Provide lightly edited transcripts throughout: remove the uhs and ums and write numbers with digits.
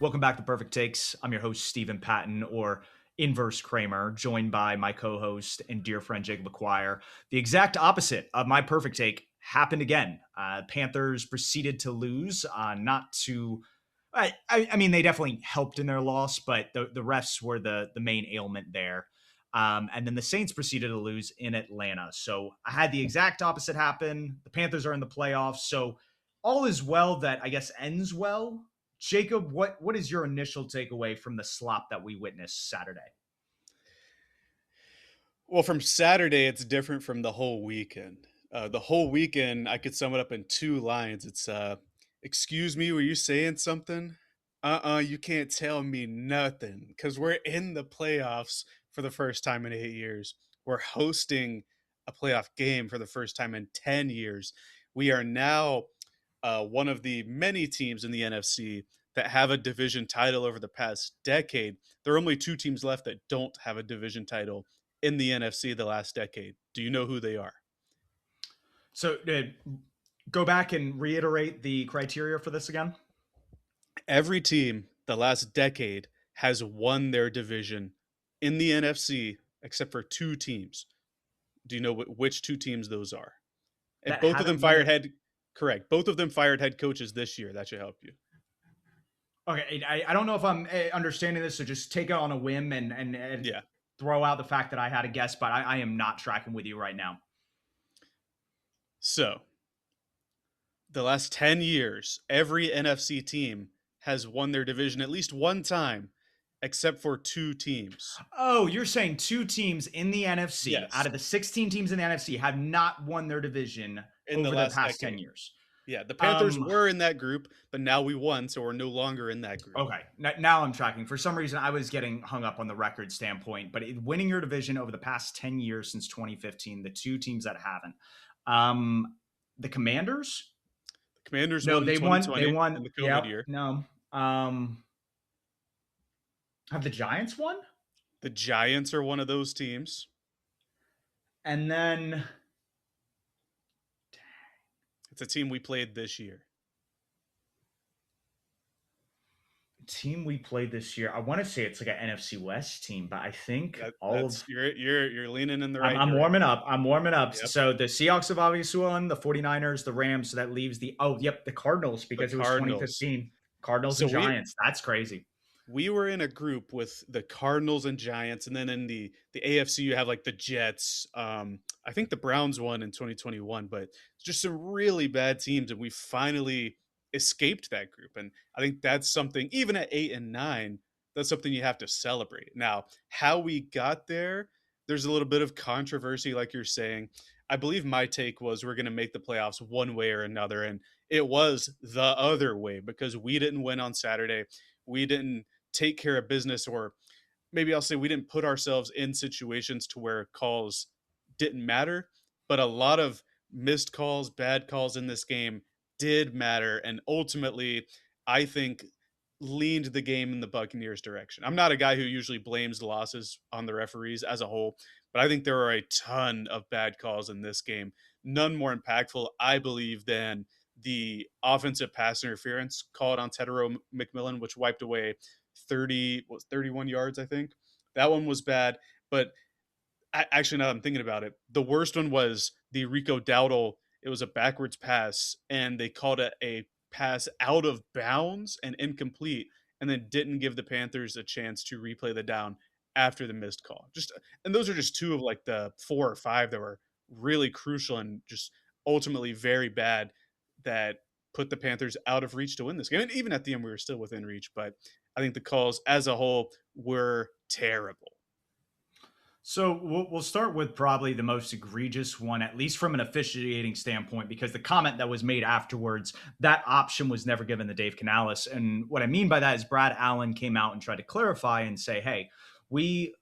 Welcome back to Purrfect Takes. I'm your host, Stephen Patton, or Inverse Kramer, joined by my co-host and dear friend Jacob McQuire. The exact opposite of my perfect take happened again. Panthers proceeded to lose, not to. I mean, they definitely helped in their loss, but the refs were the main ailment there. And then the Saints proceeded to lose in Atlanta. So I had the exact opposite happen. The Panthers are in the playoffs, so all is well that I guess ends well. Jacob, what is your initial takeaway from the slop that we witnessed Saturday? Well, from Saturday, it's different from the whole weekend. The whole weekend, I could sum it up in two lines. Excuse me, were you saying something? You can't tell me nothing because we're in the playoffs for the first time in 8 years. We're hosting a playoff game for the first time in 10 years. We are now one of the many teams in the NFC that have a division title over the past decade. There are only two teams left that don't have a division title in the NFC the last decade. Do you know who they are? So go back and reiterate the criteria for this again. Every team the last decade has won their division in the NFC except for two teams. Do you know which two teams those are? And That both of them haven't won fired it. head correct. Both of them fired head coaches this year. That should help you. Okay, I don't know if I'm understanding this, so just take it on a whim and Yeah. throw out the fact that I had a guess, but I am not tracking with you right now. So, the last 10 years, every NFC team has won their division at least one time except for two teams. Oh, you're saying two teams in the NFC out Yes, of the 16 teams in the NFC have not won their division in the over the last past 10 decade. years. Yeah, the Panthers Um, were in that group, but now we won, so we're no longer in that group. Okay, now I'm tracking. For some reason, I was getting hung up on the record standpoint, but winning your division over the past 10 years since 2015, the two teams that haven't. Um, the Commanders? The Commanders No, won in they won. They 2020 won. in the COVID Yep. year. No. Have the Giants won? The Giants are one of those teams. And then It's a team we played this year. team we played this year. I want to say it's like an NFC West team, but I think That, all that's of you're leaning in the I'm, right I'm warming direction. up. I'm warming up. Yep, So the Seahawks have obviously won, the 49ers, the Rams. So that leaves the Cardinals the because it was Cardinals. 2015. Cardinals So and Giants. That's crazy. we were in a group with the Cardinals and Giants, and then in the AFC you have like the Jets. I think the Browns won in 2021, but it's just some really bad teams, and we finally escaped that group. And I think that's something, even at 8 and 9, that's something you have to celebrate. Now, how we got there, there's a little bit of controversy, like you're saying. I believe my take was we're going to make the playoffs one way or another, and it was the other way because we didn't win on Saturday. We didn't take care of business, or maybe I'll say we didn't put ourselves in situations to where calls didn't matter, but a lot of missed calls, bad calls in this game did matter, and ultimately I think leaned the game in the Buccaneers direction. I'm not a guy who usually blames losses on the referees as a whole, but I think there are a ton of bad calls in this game. None more impactful, I believe, than the offensive pass interference called on Tedero McMillan, which wiped away 31 yards, I think. That one was bad, but actually, now that I'm thinking about it, the worst one was the Rico Dowdle. It was a backwards pass, and they called it a pass out of bounds and incomplete, and then didn't give the Panthers a chance to replay the down after the missed call. Just and those are just two of like the 4 or 5 that were really crucial and just ultimately very bad that put the Panthers out of reach to win this game. And even at the end, we were still within reach, but I think the calls as a whole were terrible. So we'll start with probably the most egregious one, at least from an officiating standpoint, because the comment that was made afterwards, that option was never given to Dave Canales. And what I mean by that is Brad Allen came out and tried to clarify and say, hey, we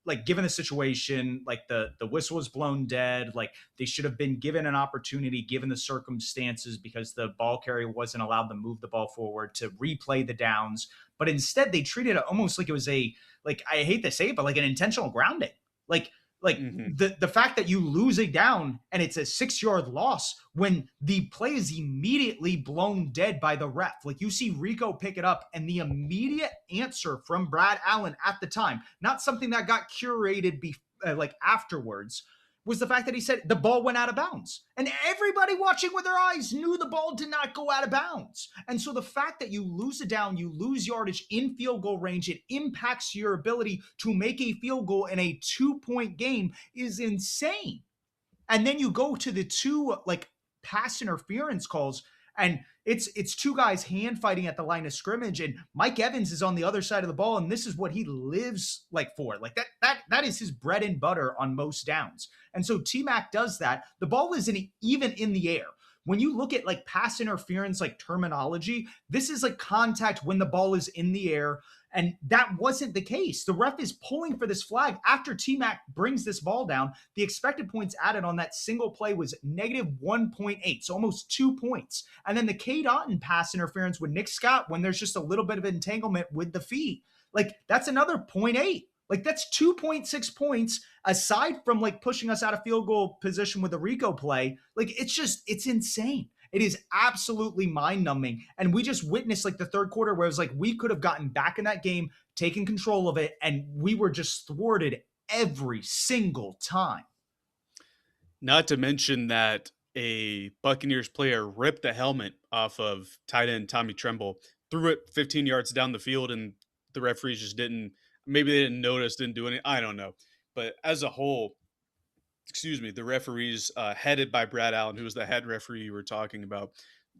like given the situation, like the whistle was blown dead, like they should have been given an opportunity given the circumstances because the ball carrier wasn't allowed to move the ball forward to replay the downs. But instead they treated it almost like it was a like I hate to say it, but like an intentional grounding. Like Like Mhm. the fact that you lose a down and it's a 6-yard loss when the play is immediately blown dead by the ref. Like you see Rico pick it up and the immediate answer from Brad Allen at the time, not something that got curated like afterwards, was the fact that he said the ball went out of bounds. And everybody watching with their eyes knew the ball did not go out of bounds. And so the fact that you lose it down, you lose yardage in field goal range, it impacts your ability to make a field goal in a 2-point game is insane. And then you go to the two like pass interference calls, and it's two guys hand fighting at the line of scrimmage, and Mike Evans is on the other side of the ball, and this is what he lives like for. Like that is his bread and butter on most downs. And so T Mac does that. The ball isn't even in the air. When you look at like pass interference, like terminology, this is like contact when the ball is in the air. And that wasn't the case. The ref is pulling for this flag after T Mac brings this ball down. The expected points added on that single play was negative 1.8, so almost 2 points. And then the K. Dotton pass interference with Nick Scott when there's just a little bit of entanglement with the feet. Like that's another 0.8. Like that's 2.6 points aside from like pushing us out of field goal position with the Rico play. Like it's insane. It is absolutely mind numbing. And we just witnessed like the third quarter where it was like we could have gotten back in that game, taken control of it, and we were just thwarted every single time. Not to mention that a Buccaneers player ripped the helmet off of tight end Tommy Tremble, threw it 15 yards down the field, and the referees just didn't. Maybe they didn't notice, didn't do anything. I don't know. But as a whole, excuse me, the referees headed by Brad Allen, who was the head referee you were talking about.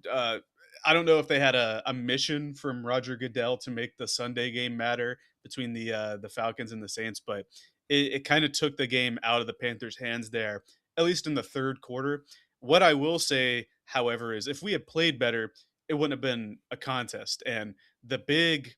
Uh, I don't know if they had a mission from Roger Goodell to make the Sunday game matter between the Falcons and the Saints, but it kind of took the game out of the Panthers' hands there, at least in the third quarter. What I will say, however, is if we had played better, it wouldn't have been a contest. And the big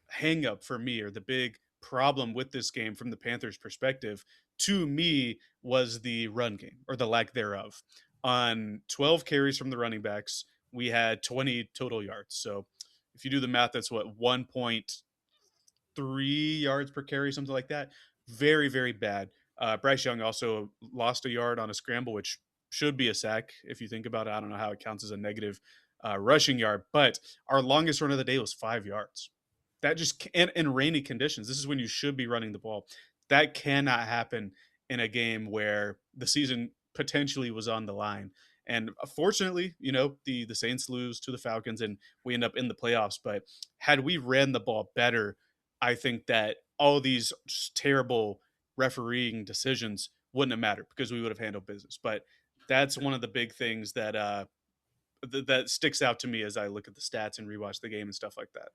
hang up for me, or the big problem with this game from the Panthers' perspective, to me, was the run game or the lack thereof. On 12 carries from the running backs, we had 20 total yards. So if you do the math, that's what, 1.3 yards per carry, something like that. Very, very bad. Bryce Young also lost a yard on a scramble, which should be a sack if you think about it. I don't know how it counts as a negative rushing yard, but our longest run of the day was 5 yards. That just in rainy conditions. This is when you should be running the ball. That cannot happen in a game where the season potentially was on the line. And fortunately, the Saints lose to the Falcons and we end up in the playoffs. But had we ran the ball better, I think that all these just terrible refereeing decisions wouldn't have mattered because we would have handled business. But that's one of the big things that that sticks out to me as I look at the stats and rewatch the game and stuff like that.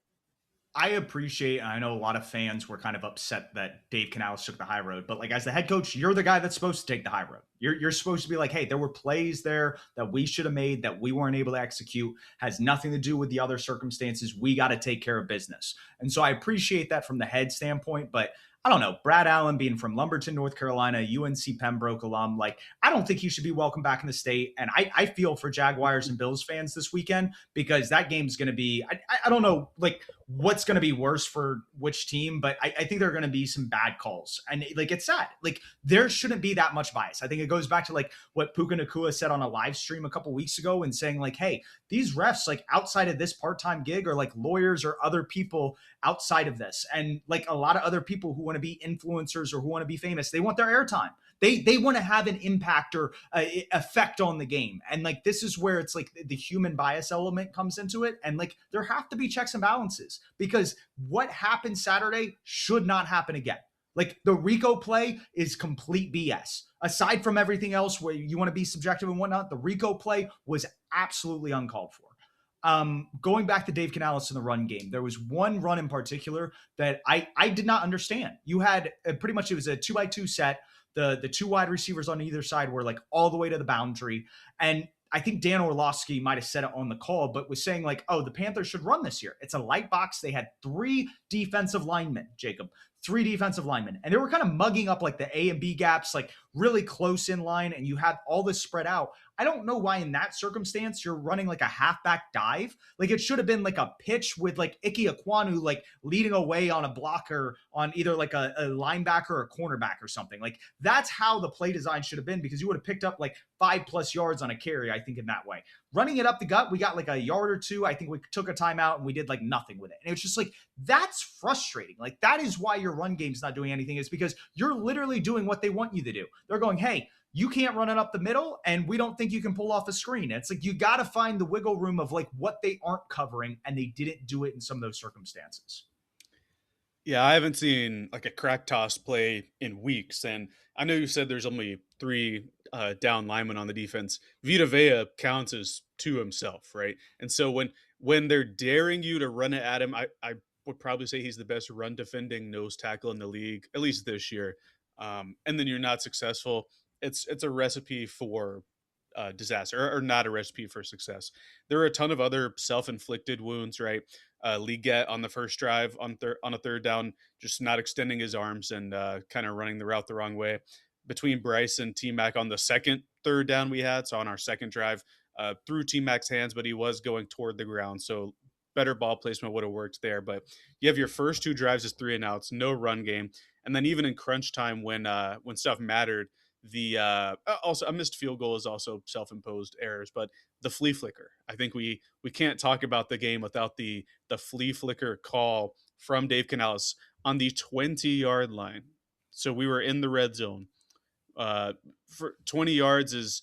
I appreciate, and I know a lot of fans were kind of upset that Dave Canales took the high road, but like as the head coach, you're the guy that's supposed to take the high road. You're supposed to be like, hey, there were plays there that we should have made that we weren't able to execute. Has nothing to do with the other circumstances. We got to take care of business. And so I appreciate that from the head standpoint, but I don't know, Brad Allen being from Lumberton, North Carolina, UNC Pembroke alum, like I don't think he should be welcome back in the state. And I feel for Jaguars and Bills fans this weekend because that game's going to be, I don't know, like what's going to be worse for which team, but I think there are going to be some bad calls. And like it's sad. Like there shouldn't be that much bias. I think it goes back to like what Puka Nakua said on a live stream a couple weeks ago and saying like, hey, these refs like outside of this part-time gig are like lawyers or other people outside of this. And like a lot of other people who want to be influencers or who want to be famous, they want their airtime. They want to have an impact or effect on the game. And like this is where it's like the human bias element comes into it. And like there have to be checks and balances because what happened Saturday should not happen again. Like the Rico play is complete BS. Aside from everything else where you want to be subjective and whatnot, the Rico play was absolutely uncalled for. Going back to Dave Canales in the run game, there was one run in particular that I did not understand. You had pretty much, it was a 2x2 set. The two wide receivers on either side were like all the way to the boundary. And I think Dan Orlovsky might have said it on the call, but was saying like, oh, the Panthers should run this year. It's a light box. They had 3 defensive linemen, Jacob, three defensive linemen, and they were kind of mugging up like the A and B gaps, like really close in line, and you had all this spread out. I don't know why in that circumstance you're running like a halfback dive. Like it should have been like a pitch with like Ike Ekwonu like leading away on a blocker on either like a linebacker or a cornerback or something. Like that's how the play design should have been, because you would have picked up like 5+ yards on a carry, I think, in that way. Running it up the gut, we got like a yard or two. I think we took a timeout and we did like nothing with it. And it was just like, that's frustrating. Like that is why your run game's not doing anything, is because you're literally doing what they want you to do. They're going, hey, you can't run it up the middle and we don't think you can pull off a screen. And it's like, you got to find the wiggle room of like what they aren't covering, and they didn't do it in some of those circumstances. Yeah, I haven't seen like a crack toss play in weeks, and I know you said there's only three down linemen on the defense. Vita Vea counts as two himself, right? And so when they're daring you to run it at him, I would probably say he's the best run defending nose tackle in the league, at least this year. And then you're not successful. It's a recipe for disaster, or not a recipe for success. There are a ton of other self-inflicted wounds, right? Liget on the first drive on a third down, just not extending his arms and kind of running the route the wrong way. Between Bryce and T Mac on the second third down we had, so on our second drive, through T Mac's hands, but he was going toward the ground, so better ball placement would have worked there. But you have your first two drives as 3-and-outs, no run game, and then even in crunch time when stuff mattered, the also a missed field goal is also self-imposed errors, but the flea flicker. I think we can't talk about the game without the flea flicker call from Dave Canales on the 20-yard line. So we were in the red zone. For 20 yards is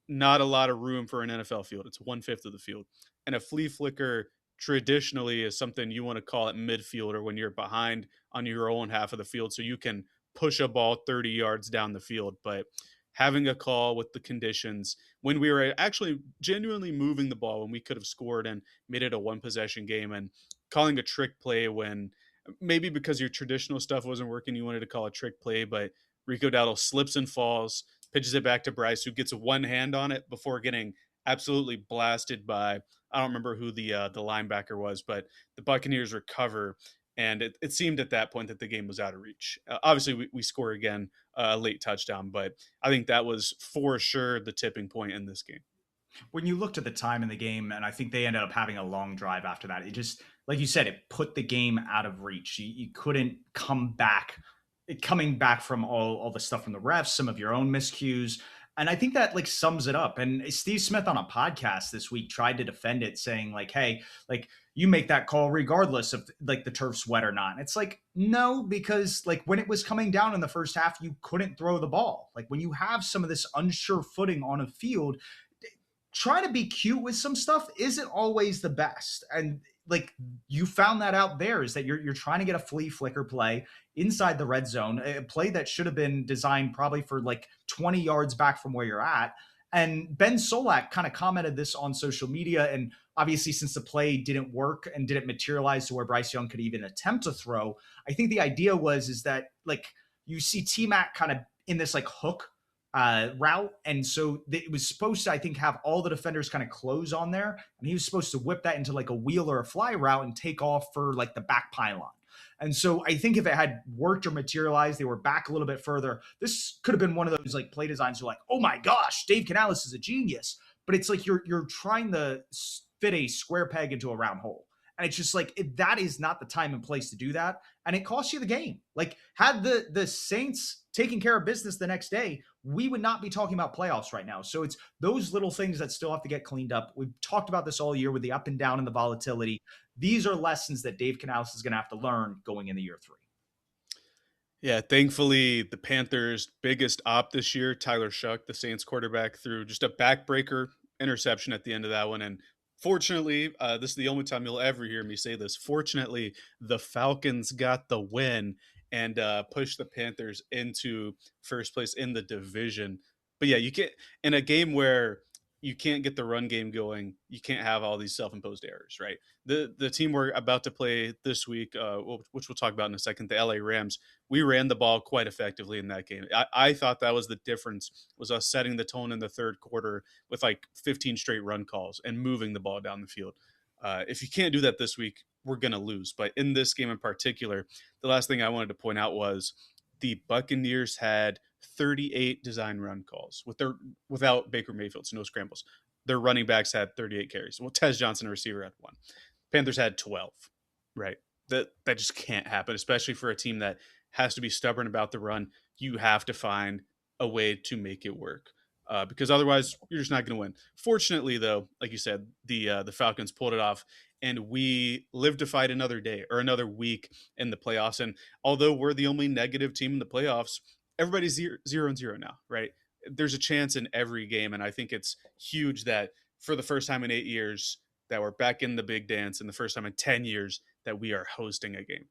not a lot of room for an NFL field. It's 1/5 of the field, and a flea flicker traditionally is something you want to call it midfield, or when you're behind on your own half of the field, so you can push a ball 30 yards down the field. But having a call with the conditions when we were actually genuinely moving the ball, when we could have scored and made it a one possession game, and calling a trick play when maybe because your traditional stuff wasn't working, you wanted to call a trick play, but Rico Dowdle slips and falls, pitches it back to Bryce, who gets one hand on it before getting absolutely blasted by, I don't remember who the linebacker was, but the Buccaneers recover, and it seemed at that point that the game was out of reach. Obviously, we score again, a late touchdown, but I think that was for sure the tipping point in this game. When you looked at the time in the game, and I think they ended up having a long drive after that, it just, like you said, it put the game out of reach. You couldn't come back, coming back from all the stuff from the refs, some of your own miscues. And I think that like sums it up. And Steve Smith on a podcast this week tried to defend it, saying like, hey, like you make that call regardless of like the turf's wet or not. And it's like, no, because like when it was coming down in the first half, you couldn't throw the ball. Like when you have some of this unsure footing on a field, trying to be cute with some stuff isn't always the best. And like you found that out there, is that you're trying to get a flea flicker play inside the red zone, a play that should have been designed probably for like 20 yards back from where you're at. And Ben Solak kind of commented this on social media. And obviously, since the play didn't work and didn't materialize to where Bryce Young could even attempt to throw, I think the idea was is that like you see T Mac kind of in this like hook route. And so it was supposed to, I think, have all the defenders kind of close on there. And he was supposed to whip that into like a wheel or a fly route and take off for like the back pylon. And so I think if it had worked or materialized, they were back a little bit further. This could have been one of those like play designs where like, oh my gosh, Dave Canales is a genius. But it's like you're trying to fit a square peg into a round hole. And it's just like that is not the time and place to do that. And it costs you the game. Like had the Saints taking care of business the next day, we would not be talking about playoffs right now. So it's those little things that still have to get cleaned up. We've talked about this all year with the up and down and the volatility. These are lessons that Dave Canales is going to have to learn going into year 3. Yeah, thankfully, the Panthers' biggest op this year, Tyler Shuck, the Saints quarterback, threw just a backbreaker interception at the end of that one. And fortunately, this is the only time you'll ever hear me say this. Fortunately, the Falcons got the win and pushed the Panthers into first place in the division. But yeah, you can't, in a game where you can't get the run game going, you can't have all these self-imposed errors, right? The team we're about to play this week, which we'll talk about in a second, the LA Rams, we ran the ball quite effectively in that game. I thought that was the difference, was us setting the tone in the third quarter with like 15 straight run calls and moving the ball down the field. If you can't do that this week, we're going to lose. But in this game in particular, the last thing I wanted to point out was the Buccaneers had 38 design run calls without Baker Mayfield, so no scrambles. Their running backs had 38 carries. Well, Tez Johnson, a receiver, had one. Panthers had 12. Right. That just can't happen, especially for a team that has to be stubborn about the run. You have to find a way to make it work. Because otherwise you're just not going to win. Fortunately, though, like you said, the Falcons pulled it off, and we live to fight another day or another week in the playoffs. And although we're the only negative team in the playoffs, everybody's 0-0 now, right? There's a chance in every game, and I think it's huge that for the first time in 8 years that we're back in the big dance, and the first time in 10 years that we are hosting a game.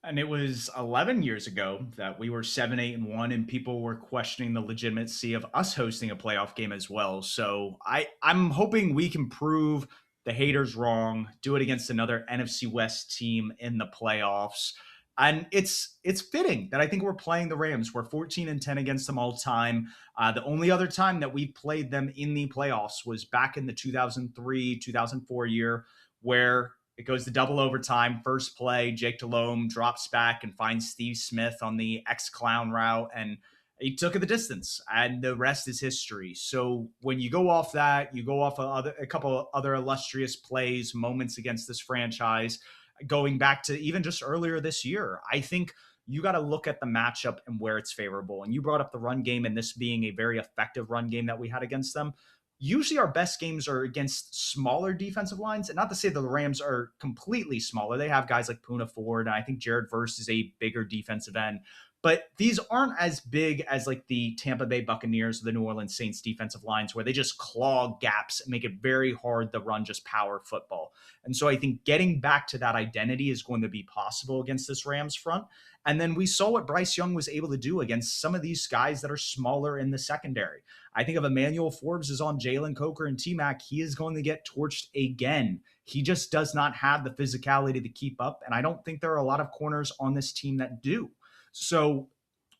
And it was 11 years ago that we were 7-8-1, and people were questioning the legitimacy of us hosting a playoff game as well. So I'm hoping we can prove the haters wrong, do it against another NFC West team in the playoffs. And it's fitting that I think we're playing the Rams. We're 14-10 against them all time. The only other time that we played them in the playoffs was back in the 2003-2004 year, where it goes to double overtime. First play, Jake Delhomme drops back and finds Steve Smith on the X-Clown route, and he took it the distance, and the rest is history. So when you go off that, you go off a couple of other illustrious plays, moments against this franchise, going back to even just earlier this year. I think you got to look at the matchup and where it's favorable. And you brought up the run game and this being a very effective run game that we had against them. Usually our best games are against smaller defensive lines. And not to say that the Rams are completely smaller. They have guys like Poona Ford, and I think Jared Verse is a bigger defensive end. But these aren't as big as like the Tampa Bay Buccaneers or the New Orleans Saints defensive lines, where they just clog gaps and make it very hard to run just power football. And so I think getting back to that identity is going to be possible against this Rams front. And then we saw what Bryce Young was able to do against some of these guys that are smaller in the secondary. I think if Emmanuel Forbes is on Jalen Coker and T-Mac, he is going to get torched again. He just does not have the physicality to keep up. And I don't think there are a lot of corners on this team that do. So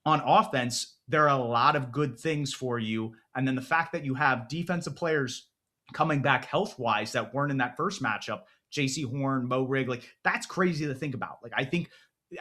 on offense, there are a lot of good things for you. And then the fact that you have defensive players coming back health-wise that weren't in that first matchup, JC Horn, Mo Rig, like that's crazy to think about. Like I think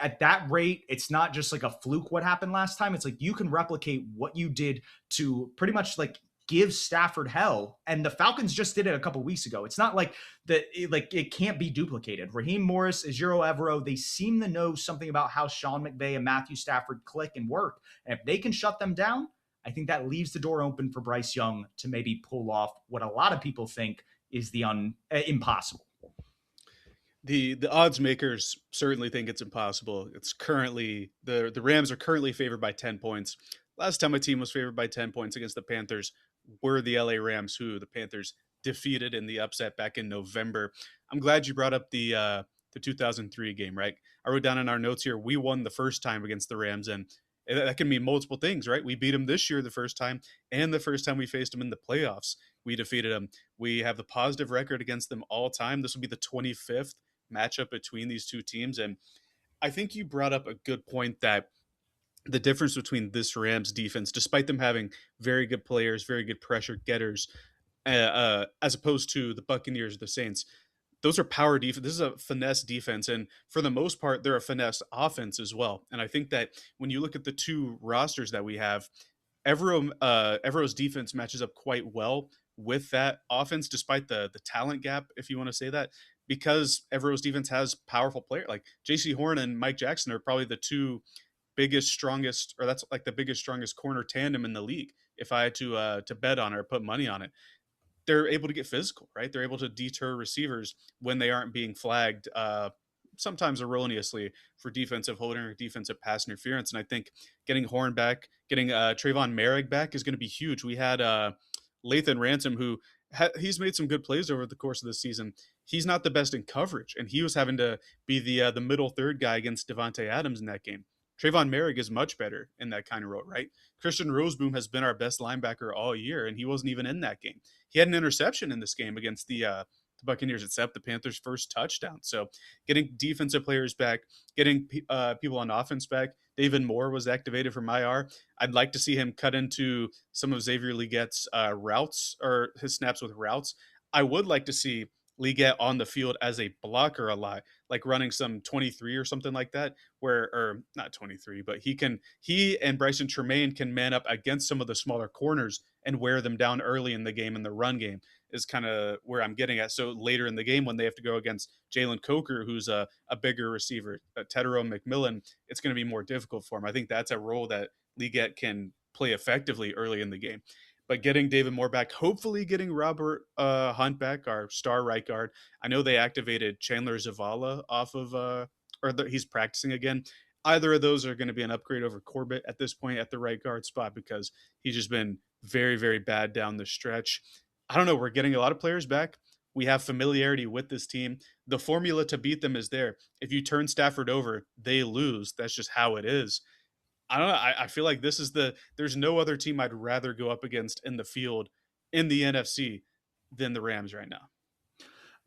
at that rate, it's not just like a fluke what happened last time. It's like you can replicate what you did to pretty much like give Stafford hell. And the Falcons just did it a couple weeks ago. It's not like that, it can't be duplicated. Raheem Morris, Ejiro Evero, they seem to know something about how Sean McVay and Matthew Stafford click and work. And if they can shut them down, I think that leaves the door open for Bryce Young to maybe pull off what a lot of people think is the impossible. The odds makers certainly think it's impossible. It's currently the Rams are currently favored by 10 points. Last time a team was favored by 10 points against the Panthers were the LA Rams, who the Panthers defeated in the upset back in November. I'm glad you brought up the 2003 game, right? I wrote down in our notes here, we won the first time against the Rams, and that can mean multiple things, right? We beat them this year the first time, and the first time we faced them in the playoffs, we defeated them. We have the positive record against them all time. This will be the 25th matchup between these two teams. And I think you brought up a good point that the difference between this Rams defense, despite them having very good players, very good pressure getters, as opposed to the Buccaneers, the Saints, those are power defense. This is a finesse defense. And for the most part, they're a finesse offense as well. And I think that when you look at the two rosters that we have, Evero's defense matches up quite well with that offense, despite the talent gap, if you want to say that, because Evero's defense has powerful players like J.C. Horn and Mike Jackson are probably the two biggest, strongest, or that's like the biggest, strongest corner tandem in the league. If I had to bet on it or put money on it, they're able to get physical, right? They're able to deter receivers when they aren't being flagged, sometimes erroneously, for defensive holding or defensive pass interference. And I think getting Horn back, getting Trayvon Merrick back is going to be huge. We had Lathan Ransom, who he's made some good plays over the course of the season. He's not the best in coverage, and he was having to be the middle third guy against Devontae Adams in that game. Trayvon Merrick is much better in that kind of role, right? Christian Roseboom has been our best linebacker all year, and he wasn't even in that game. He had an interception in this game against the Buccaneers. It set up the Panthers' first touchdown. So getting defensive players back, getting people on offense back. David Moore was activated from IR. I'd like to see him cut into some of Xavier Legette's routes or his snaps with routes. I would like to see Liget on the field as a blocker a lot, like running some 23 or something like that, where or not 23, but he and Bryson Tremaine can man up against some of the smaller corners and wear them down early in the game in the run game is kind of where I'm getting at. So later in the game when they have to go against Jalen Coker, who's a bigger receiver, Tedero McMillan, it's going to be more difficult for him. I think that's a role that Liget can play effectively early in the game. But getting David Moore back, hopefully getting Robert Hunt back, our star right guard. I know they activated Chandler Zavala off of, he's practicing again. Either of those are going to be an upgrade over Corbett at this point at the right guard spot because he's just been very, very bad down the stretch. I don't know. We're getting a lot of players back. We have familiarity with this team. The formula to beat them is there. If you turn Stafford over, they lose. That's just how it is. I don't know. I feel like there's no other team I'd rather go up against in the field in the NFC than the Rams right now.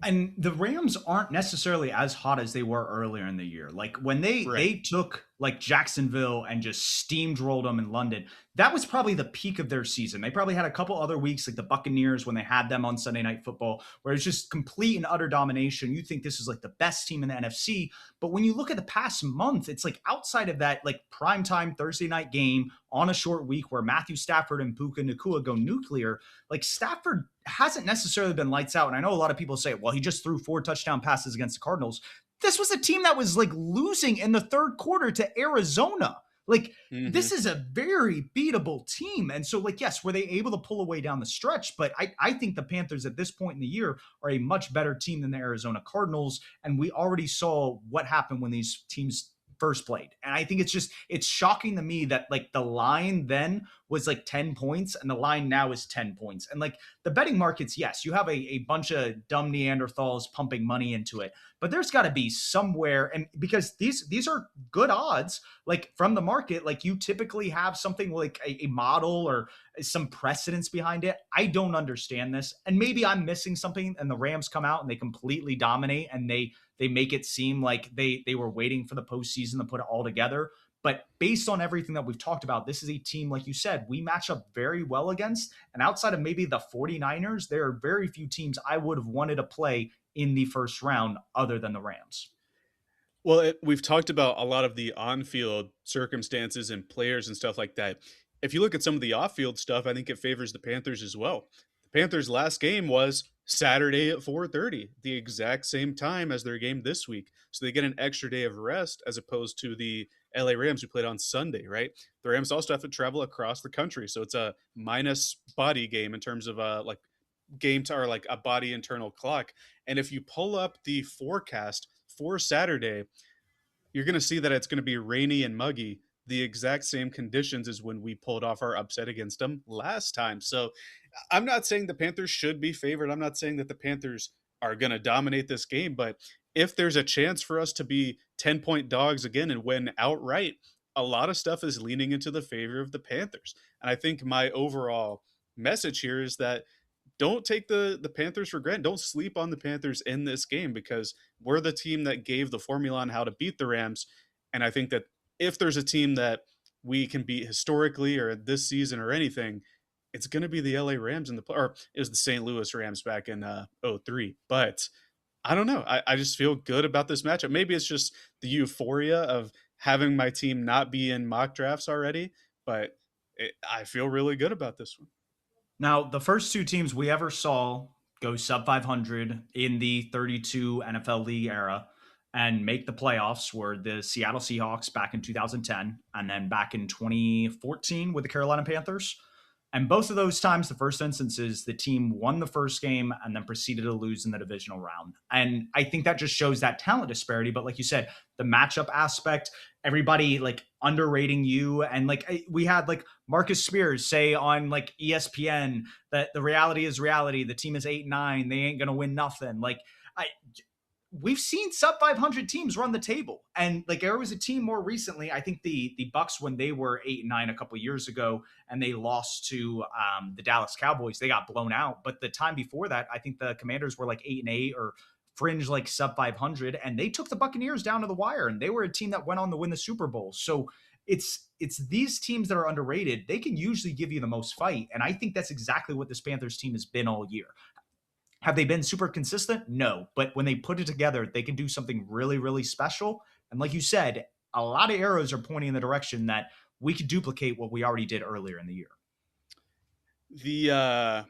And the Rams aren't necessarily as hot as they were earlier in the year. Like when they Right. took like Jacksonville and just steamrolled them in London, that was probably the peak of their season. They probably had a couple other weeks like the Buccaneers when they had them on Sunday Night Football, where it's just complete and utter domination. You think this is like the best team in the NFC, but when you look at the past month, it's like outside of that like primetime Thursday night game on a short week where Matthew Stafford and Puka Nacua go nuclear, like Stafford hasn't necessarily been lights out. And I know a lot of people say, well, he just threw 4 touchdown passes against the Cardinals. This was a team that was like losing in the third quarter to Arizona. Like, Hmm. this is a very beatable team. And so, like, yes, were they able to pull away down the stretch? But I think the Panthers at this point in the year are a much better team than the Arizona Cardinals. And we already saw what happened when these teams first played. And I think it's shocking to me that like the line then was like 10 points and the line now is 10 points. And like the betting markets, yes, you have a bunch of dumb Neanderthals pumping money into it, but there's got to be somewhere. And because these are good odds, like from the market, like you typically have something like a model or some precedence behind it. I don't understand this. And maybe I'm missing something and the Rams come out and they completely dominate and they make it seem like they were waiting for the postseason to put it all together. But based on everything that we've talked about, this is a team, like you said, we match up very well against. And outside of maybe the 49ers, there are very few teams I would have wanted to play in the first round other than the Rams. Well, we've talked about a lot of the on-field circumstances and players and stuff like that. If you look at some of the off-field stuff, I think it favors the Panthers as well. The Panthers' last game was Saturday at 4:30, the exact same time as their game this week. So they get an extra day of rest as opposed to the LA Rams who played on Sunday, right? The Rams also have to travel across the country, so it's a minus body game in terms of like game to or like a body internal clock. And if you pull up the forecast for Saturday, you're going to see that it's going to be rainy and muggy, the exact same conditions as when we pulled off our upset against them last time. So I'm not saying the Panthers should be favored. I'm not saying that the Panthers are going to dominate this game, but if there's a chance for us to be 10-point dogs again and win outright, a lot of stuff is leaning into the favor of the Panthers. And I think my overall message here is that don't take the Panthers for granted. Don't sleep on the Panthers in this game because we're the team that gave the formula on how to beat the Rams. And I think that if there's a team that we can beat historically or this season or anything, it's going to be the LA Rams in the or it was the St. Louis Rams back in '03. But I don't know. I just feel good about this matchup. Maybe it's just the euphoria of having my team not be in mock drafts already, but I feel really good about this one. Now, the first 2 teams we ever saw go sub 500 in the 32 NFL league era and make the playoffs were the Seattle Seahawks back in 2010 and then back in 2014 with the Carolina Panthers. And both of those times, the first instances, the team won the first game and then proceeded to lose in the divisional round. And I think that just shows that talent disparity. But like you said, the matchup aspect, everybody like underrating you. And like we had like Marcus Spears say on like ESPN that the reality is reality. The team is 8-9. They ain't going to win nothing. Like, I, we've seen sub 500 teams run the table, and like there was a team more recently, I think the Bucks, when they were 8-9 a couple of years ago and they lost to the Dallas Cowboys, they got blown out. But the time before that, I think the Commanders were like 8-8 or fringe like sub 500, and they took the Buccaneers down to the wire, and they were a team that went on to win the Super Bowl. So it's these teams that are underrated. They can usually give you the most fight, and I think that's exactly what this Panthers team has been all year. Have they been super consistent? No. But when they put it together, they can do something really, really special. And like you said, a lot of arrows are pointing in the direction that we could duplicate what we already did earlier in the year. The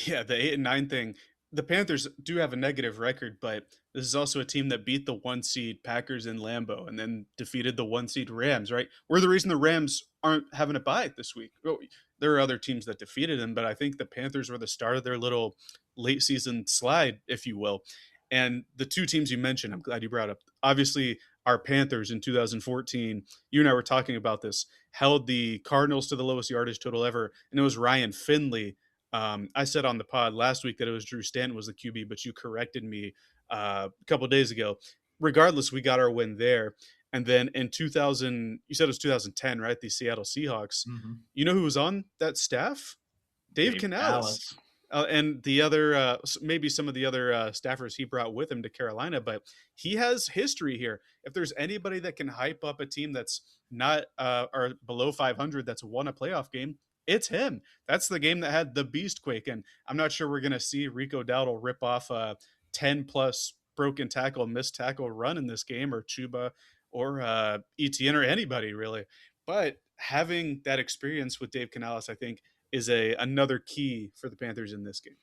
Yeah, the 8 and 9 thing. The Panthers do have a negative record, but this is also a team that beat the 1 seed Packers in Lambeau and then defeated the 1 seed Rams, right? We're the reason the Rams aren't having a bye this week. Well, there are other teams that defeated them, but I think the Panthers were the start of their little late season slide, if you will. And the two teams you mentioned, I'm glad you brought up. Obviously, our Panthers in 2014, you and I were talking about this, held the Cardinals to the lowest yardage total ever, and it was Ryan Finley. I said on the pod last week that it was Drew Stanton was the QB, but you corrected me a couple of days ago. Regardless, we got our win there. And then in 2000, you said it was 2010, right? The Seattle Seahawks. Mm-hmm. You know who was on that staff? Dave Dave Canales. Dallas. And the other, maybe some of the other staffers he brought with him to Carolina, but he has history here. If there's anybody that can hype up a team that's not or below 500 that's won a playoff game, it's him. That's the game that had the beast quake, and I'm not sure we're going to see Rico Dowdle rip off a 10 plus broken tackle, missed tackle run in this game, or Chuba, or ETN, or anybody really. But having that experience with Dave Canales, I think, is a another key for the Panthers in this game.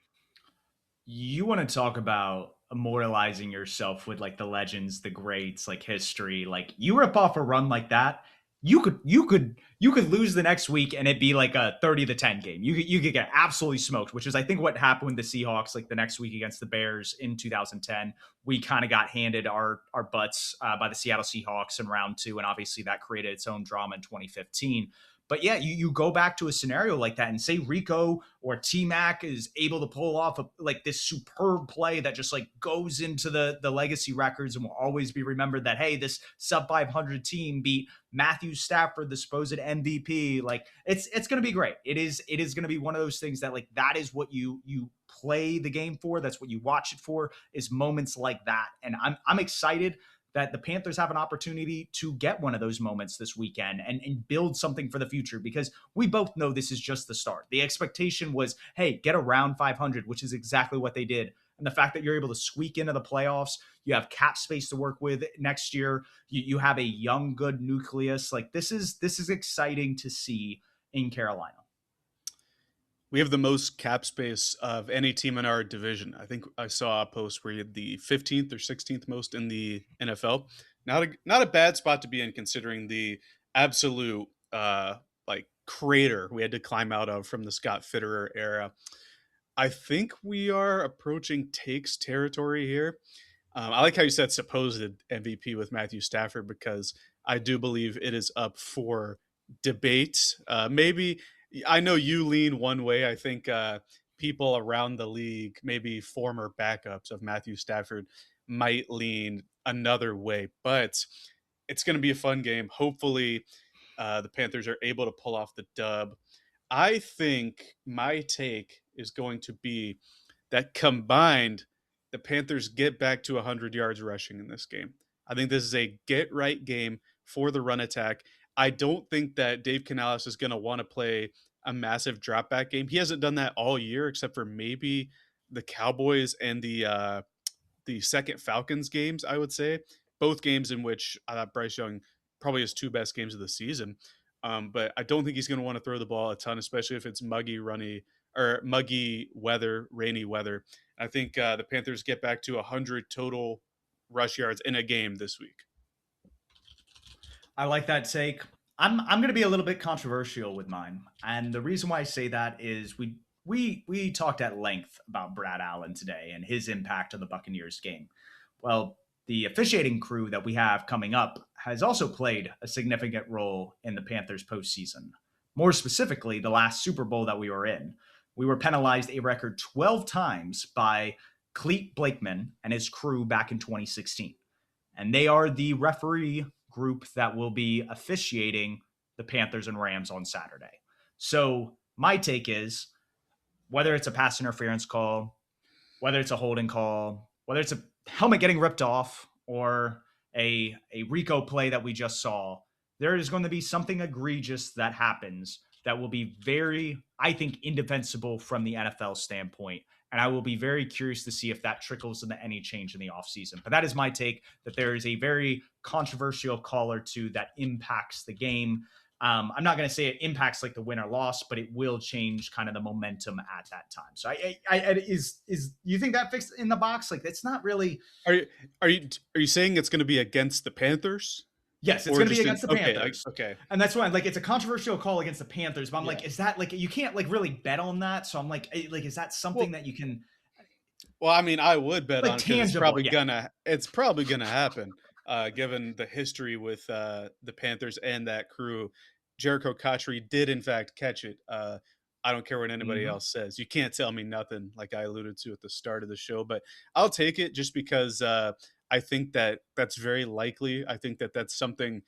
You want to talk about immortalizing yourself with like the legends, the greats, like history. Like you rip off a run like that, you could lose the next week and it'd be like a 30-10 game. You could get absolutely smoked, which is I think what happened with the Seahawks like the next week against the Bears in 2010. We kind of got handed our butts by the Seattle Seahawks in round two, and obviously that created its own drama in 2015. But yeah, you go back to a scenario like that and say Rico or T Mac is able to pull off like this superb play that just like goes into the legacy records and will always be remembered that, hey, this sub 500 team beat Matthew Stafford, the supposed MVP. Like it's going to be great. It is going to be one of those things that like that is what you play the game for. That's what you watch it for, is moments like that. And I'm excited that the Panthers have an opportunity to get one of those moments this weekend and build something for the future, because we both know this is just the start. The expectation was, hey, get around 500, which is exactly what they did. And the fact that you're able to squeak into the playoffs, you have cap space to work with next year. You have a young, good nucleus. Like this is exciting to see in Carolina. We have the most cap space of any team in our division. I think I saw a post where you had the 15th or 16th most in the NFL. Not a bad spot to be in, considering the absolute like crater we had to climb out of from the Scott Fitterer era. I think we are approaching takes territory here. I like how you said supposed MVP with Matthew Stafford, because I do believe it is up for debate. Maybe I know you lean one way. I think people around the league, maybe former backups of Matthew Stafford, might lean another way. But it's going to be a fun game. Hopefully, the Panthers are able to pull off the dub. I think my take is going to be that combined, the Panthers get back to 100 yards rushing in this game. I think this is a get right game for the run attack. I don't think that Dave Canales is going to want to play a massive drop back game. He hasn't done that all year, except for maybe the Cowboys and the second Falcons games, I would say. Both games in which Bryce Young probably his two best games of the season. But I don't think he's going to want to throw the ball a ton, especially if it's muggy weather, rainy weather. I think the Panthers get back to 100 total rush yards in a game this week. I like that take. I'm going to be a little bit controversial with mine, and the reason why I say that is we talked at length about Brad Allen today and his impact on the Buccaneers game. Well, the officiating crew that we have coming up has also played a significant role in the Panthers postseason. More specifically, the last Super Bowl that we were in, we were penalized a record 12 times by Cleet Blakeman and his crew back in 2016. And they are the referee group that will be officiating the Panthers and Rams on Saturday. So my take is, whether it's a pass interference call, whether it's a holding call, whether it's a helmet getting ripped off, or a Rico play that we just saw, there is going to be something egregious that happens that will be very, I think, indefensible from the NFL standpoint. And I will be very curious to see if that trickles into any change in the offseason. But that is my take, that there is a very controversial call or two that impacts the game. I'm not going to say it impacts like the win or loss, but it will change kind of the momentum at that time. So is you think that fits in the box? Like it's not really. Are you are you saying it's going to be against the Panthers Yes, it's or going to be just in against the okay, Panthers. okay. And that's why, like, it's a controversial call against the Panthers. But I'm like, Yeah. is that like you can't like really bet on that? So I'm like, is that something Well, that you can I mean, I would bet like on it because tangible? Yeah, it's probably gonna happen, given the history with the Panthers and that crew. Jericho Cotchery did in fact catch it. I don't care what anybody hmm else says. You can't tell me nothing, like I alluded to at the start of the show. But I'll take it just because I think that that's very likely. I think that that's something.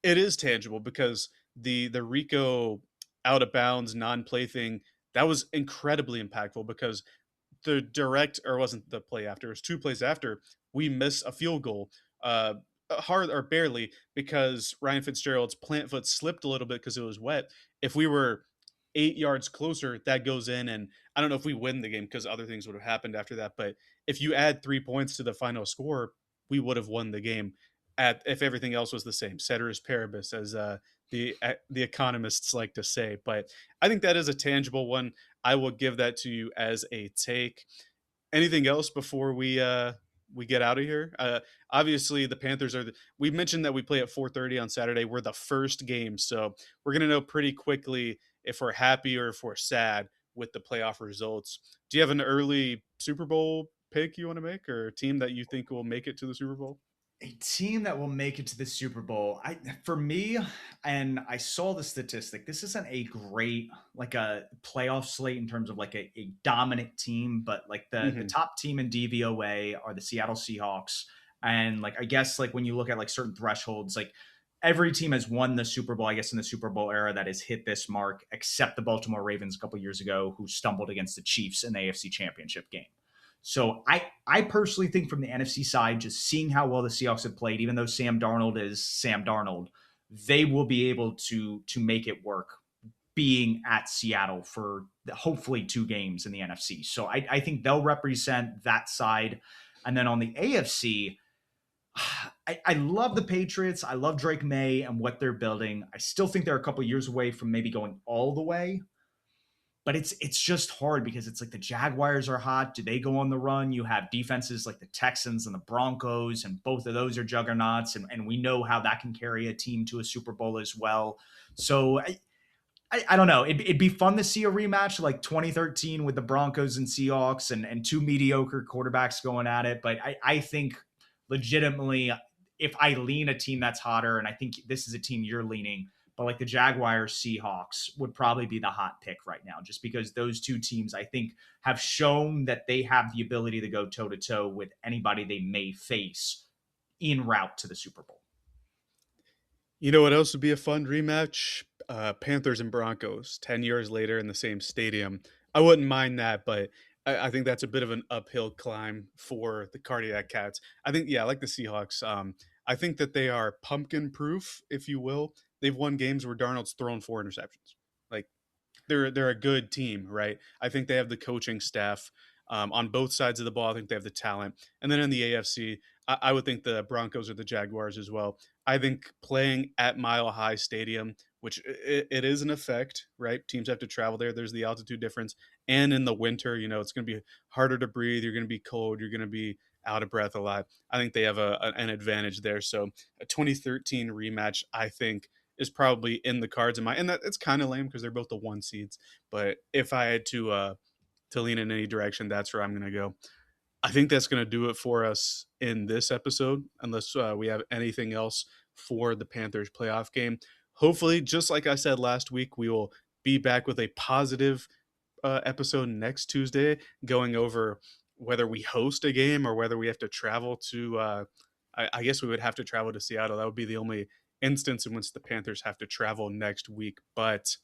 It is tangible because the Rico out of bounds non play thing that was incredibly impactful because the direct or wasn't the play after, it was 2 plays after, we miss a field goal, hard or barely because Ryan Fitzgerald's plant foot slipped a little bit because it was wet. If we were 8 yards closer, that goes in, and I don't know if we win the game because other things would have happened after that, but if you add 3 points to the final score, we would have won the game at if everything else was the same, ceteris paribus, as, the economists like to say, but I think that is a tangible one. I will give that to you as a take. Anything else before we get out of here? Obviously, the Panthers are. We mentioned that we play at 4:30 on Saturday. We're the first game, so we're gonna know pretty quickly if we're happy or if we're sad with the playoff results. Do you have an early Super Bowl pick you want to make, or a team that you think will make it to the Super Bowl? a team that will make it to the Super Bowl. I for me, and I saw the statistic. This isn't a great like a playoff slate in terms of like a dominant team, but like the Hmm. top team in DVOA are the Seattle Seahawks. And like I guess like when you look at like certain thresholds, like every team has won the Super Bowl, I guess in the Super Bowl era that has hit this mark, except the Baltimore Ravens a couple years ago, who stumbled against the Chiefs in the AFC Championship game. So I personally think from the NFC side, just seeing how well the Seahawks have played, even though Sam Darnold is Sam Darnold, they will be able to make it work being at Seattle for hopefully 2 games in the NFC. So I think they'll represent that side. And then on the AFC, I love the Patriots. I love Drake May and what they're building. I still think they're a couple years away from maybe going all the way, but it's just hard because it's like the Jaguars are hot. Do they go on the run? You have defenses like the Texans and the Broncos, and both of those are juggernauts, and we know how that can carry a team to a Super Bowl as well. So I don't know. It'd be fun to see a rematch like 2013 with the Broncos and Seahawks and 2 mediocre quarterbacks going at it. But I think legitimately, if I lean a team that's hotter, and I think this is a team you're leaning, but like the Jaguars, Seahawks would probably be the hot pick right now, just because those 2 teams I think have shown that they have the ability to go toe to toe with anybody they may face en route to the Super Bowl. You know what else would be a fun rematch? Panthers and Broncos, 10 years later in the same stadium. I wouldn't mind that, but I think that's a bit of an uphill climb for the Cardiac Cats. I think, yeah, I like the Seahawks. I think that they are pumpkin proof, if you will. They've won games where Darnold's thrown 4 interceptions. Like, they're a good team, right? I think they have the coaching staff on both sides of the ball. I think they have the talent. And then in the AFC, I would think the Broncos or the Jaguars as well. I think playing at Mile High Stadium, which it is an effect, right? Teams have to travel there. There's the altitude difference, and in the winter, it's going to be harder to breathe. You're going to be cold. You're going to be out of breath a lot. I think they have an advantage there. So a 2013 rematch, I think, is probably in the cards in my, and that it's kind of lame because they're both the 1 seeds. But if I had to lean in any direction, that's where I'm going to go. I think that's going to do it for us in this episode, unless we have anything else for the Panthers playoff game. Hopefully, just like I said last week, we will be back with a positive episode next Tuesday, going over whether we host a game or whether we have to travel to. I guess we would have to travel to Seattle. That would be the only instance in which the Panthers have to travel next week. But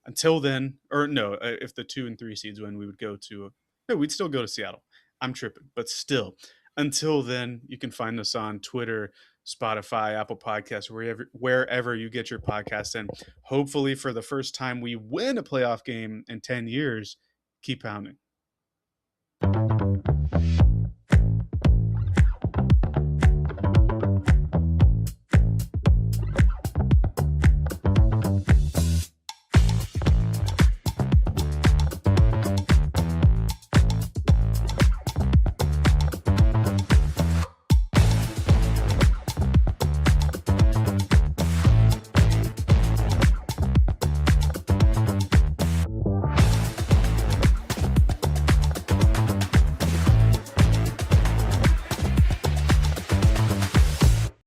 until then, or no, if the 2 and 3 seeds win, we would go to. No, we'd still go to Seattle. I'm tripping, but still. Until then, you can find us on Twitter, Spotify, Apple Podcasts, wherever you get your podcasts. And hopefully, for the first time we win a playoff game in 10 years, keep pounding.